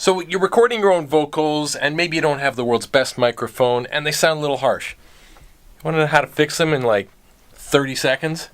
So you're recording your own vocals and maybe you don't have the world's best microphone and they sound a little harsh. You want to know how to fix them in like 30 seconds?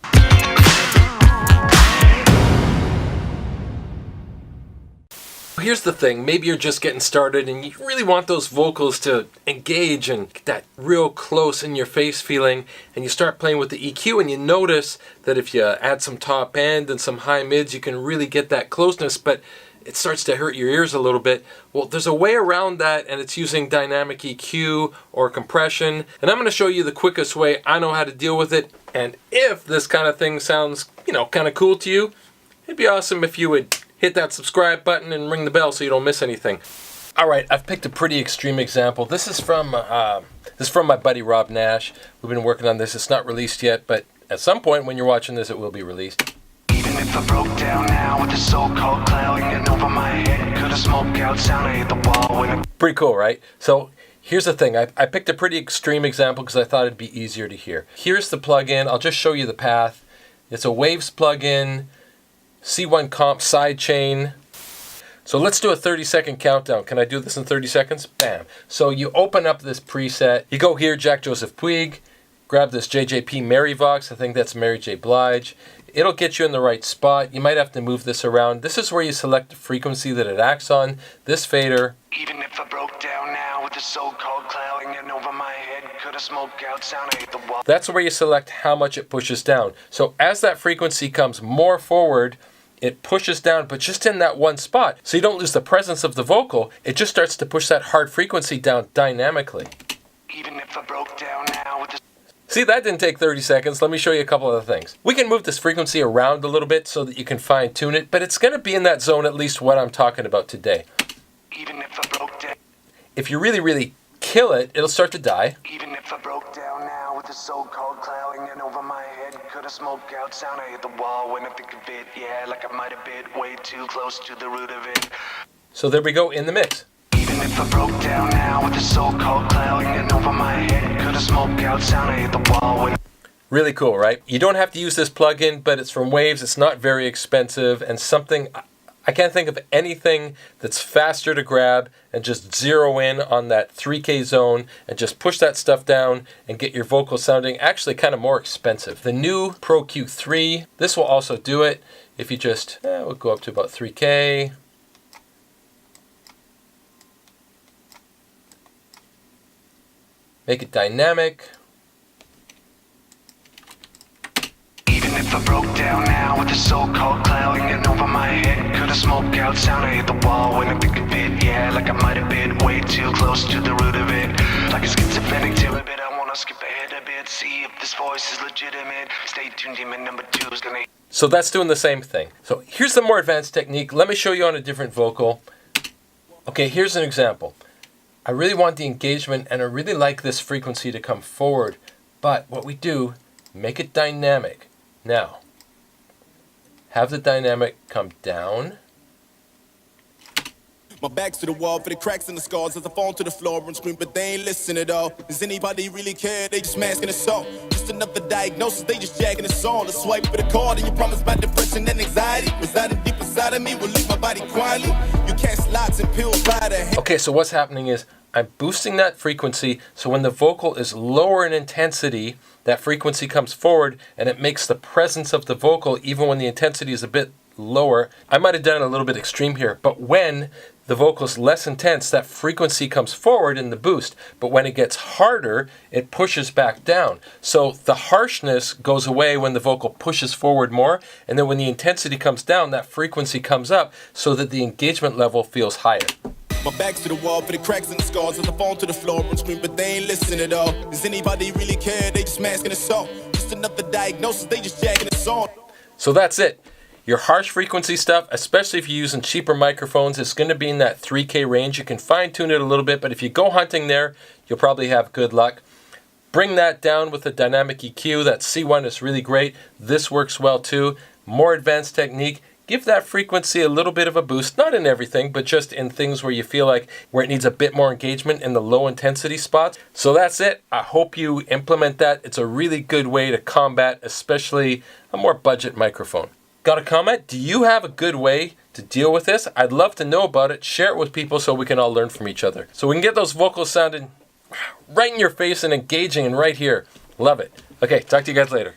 Here's the thing, maybe you're just getting started and you really want those vocals to engage and get that real close in your face feeling, and you start playing with the EQ and you notice that if you add some top end and some high mids you can really get that closeness, but it starts to hurt your ears a little bit. Well, there's a way around that, and it's using dynamic EQ or compression, and I'm going to show you the quickest way I know how to deal with it. And if this kind of thing sounds, kind of cool to you, it'd be awesome if you would hit that subscribe button and ring the bell so you don't miss anything. Alright, I've picked a pretty extreme example. This is from my buddy Robb Nash. We've been working on this. It's not released yet, but at some point when you're watching this, it will be released. Even if I broke down now with the so-called cloud hanging over my head, could have smoked out sound, I hit the wall when Pretty cool, right? So here's the thing. I picked a pretty extreme example because I thought it'd be easier to hear. Here's the plugin. I'll just show you the path. It's a Waves plugin, C1 comp sidechain. So let's do a 30-second countdown. Can I do this in 30 seconds? Bam. So you open up this preset. You go here, Jack Joseph Puig. Grab this JJP Maryvox. I think that's Mary J. Blige. It'll get you in the right spot. You might have to move this around. This is where you select the frequency that it acts on. This fader. Even if I broke down now with the so-called cloud hanging over my head, could have smoked out sound, I hit the wall. That's where you select how much it pushes down. So as that frequency comes more forward, it pushes down, but just in that one spot. So you don't lose the presence of the vocal. It just starts to push that hard frequency down dynamically. Even if I broke down now with the... See, that didn't take 30 seconds. Let me show you a couple other things. We can move this frequency around a little bit so that you can fine tune it, but it's going to be in that zone, at least what I'm talking about today. Even if I broke down... If you really, really kill it, it'll start to die. Even if I broke down now with the so-called cloud hanging over my head, could have smoked out sound, I hit the wall when I think of it. Yeah, like I might have been way too close to the root of it. So there we go in the mix. Even if I broke down now with the so-called cloud hanging over my head, could have smoked out sound, I hit the wall when... Really cool, right? You don't have to use this plugin, but it's from Waves. It's not very expensive, and something... I can't think of anything that's faster to grab and just zero in on that 3K zone and just push that stuff down and get your vocals sounding actually kind of more expensive. The new Pro Q3, this will also do it. If you just, we'll go up to about 3K. Make it dynamic. Even if I broke down now with the so-called cloud hanging over my head, could have smoked out sound, I hit the wall when I think of it. Yeah, like I might have been way too close to the root of it. Like a schizophrenic till a bit, I wanna skip ahead a bit, see if this voice is legitimate. Stay tuned, demon number 2 is gonna... So that's doing the same thing. So here's the more advanced technique. Let me show you on a different vocal. Okay, here's an example. I really want the engagement and I really like this frequency to come forward. But what we do, make it dynamic. Now, have the dynamic come down. My back's to the wall for the cracks and the scars as I fall to the floor and scream, but they ain't listening at all. Does anybody really care? They just masking us all. Just another diagnosis, they just jacking us all. A swipe for the card and you promise my depression and anxiety residing deep inside of me will leave my body quietly. You cast lots and pills by the hand. Okay, so what's happening is I'm boosting that frequency so when the vocal is lower in intensity, that frequency comes forward and it makes the presence of the vocal, even when the intensity is a bit lower. I might have done it a little bit extreme here, but when the vocal is less intense, that frequency comes forward in the boost, but when it gets harder, it pushes back down. So the harshness goes away when the vocal pushes forward more, and then when the intensity comes down, that frequency comes up so that the engagement level feels higher. My back's to the wall for the cracks and the scars as I fall to the floor and scream, but they ain't listening at all. Does anybody really care? They just masking us all. Just another diagnosis, they just jacking us on. So that's it. Your harsh frequency stuff, especially if you're using cheaper microphones, is going to be in that 3K range. You can fine tune it a little bit, but if you go hunting there, you'll probably have good luck. Bring that down with a dynamic EQ. That C1 is really great. This works well too. More advanced technique. Give that frequency a little bit of a boost, not in everything, but just in things where you feel like where it needs a bit more engagement in the low intensity spots. So that's it. I hope you implement that. It's a really good way to combat, especially a more budget microphone. Got a comment? Do you have a good way to deal with this? I'd love to know about it. Share it with people so we can all learn from each other. So we can get those vocals sounding right in your face and engaging and right here. Love it. Okay, talk to you guys later.